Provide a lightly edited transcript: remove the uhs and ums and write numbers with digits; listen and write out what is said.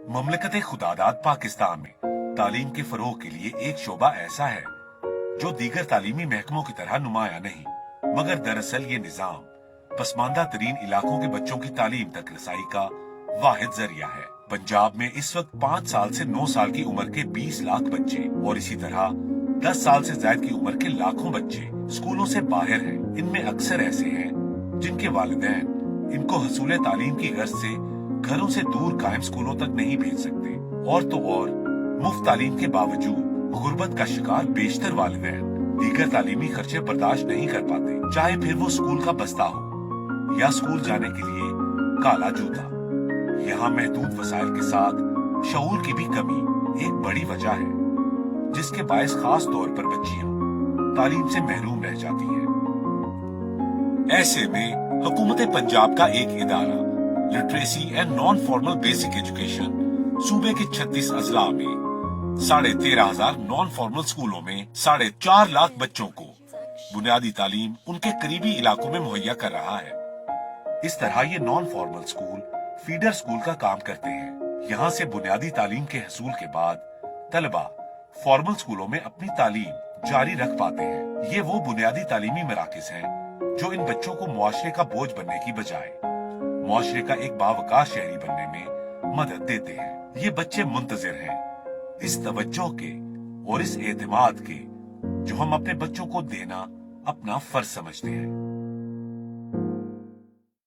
ममलकत खुदादाद पाकिस्तान में तालीम के फरोग के लिए एक शोबा ऐसा है जो दीगर तालीमी महकमों की तरह नुमाया नहीं, मगर दरअसल ये निजाम पसमानदा तरीन इलाकों के बच्चों की तालीम तक रसाई का वाहिद जरिया है। पंजाब में इस वक्त 5 साल से 9 साल की उम्र के 20 लाख बच्चे और इसी तरह 10 साल से ज्यादा की उम्र के लाखों बच्चे स्कूलों से बाहर हैं। इनमें अक्सर ऐसे हैं जिनके वालिदैन इनको हसूल तालीम की गर्ज से घरों से दूर कायम स्कूलों तक नहीं भेज सकते, और तो और मुफ्त तालीम के बावजूद गुर्बत का शिकार बेशतर वालिदैन दीगर तालीमी खर्चे बर्दाश्त नहीं कर पाते, चाहे फिर वो स्कूल का बस्ता हो या स्कूल जाने के लिए काला जूता। यहाँ महदूद वसाइल के साथ शऊर की भी कमी एक बड़ी वजह है, जिसके बायस खास तौर पर बच्चियां तालीम से महरूम रह जाती हैं। ऐसे में हुकूमत पंजाब का एक इदारा literacy and non formal basic education सूबे के 36 अजला में 13,500 नॉन फॉर्मल स्कूलों में 4.5 लाख बच्चों को बुनियादी तालीम उनके करीबी इलाकों में मुहैया कर रहा है। इस तरह ये non formal school feeder school का काम करते हैं। यहाँ से बुनियादी तालीम के हसूल के बाद तलबा फॉर्मल स्कूलों में अपनी तालीम जारी रख पाते हैं। ये वो बुनियादी तालीमी मराकज हैं जो इन बच्चों को मुआशरे का बोझ बनने की बजाय मुआशरे का एक बावकार शहरी बनने में मदद देते हैं। ये बच्चे मुंतजिर हैं इस तवज्जो के और इस एतमाद के जो हम अपने बच्चों को देना अपना फर्ज समझते हैं।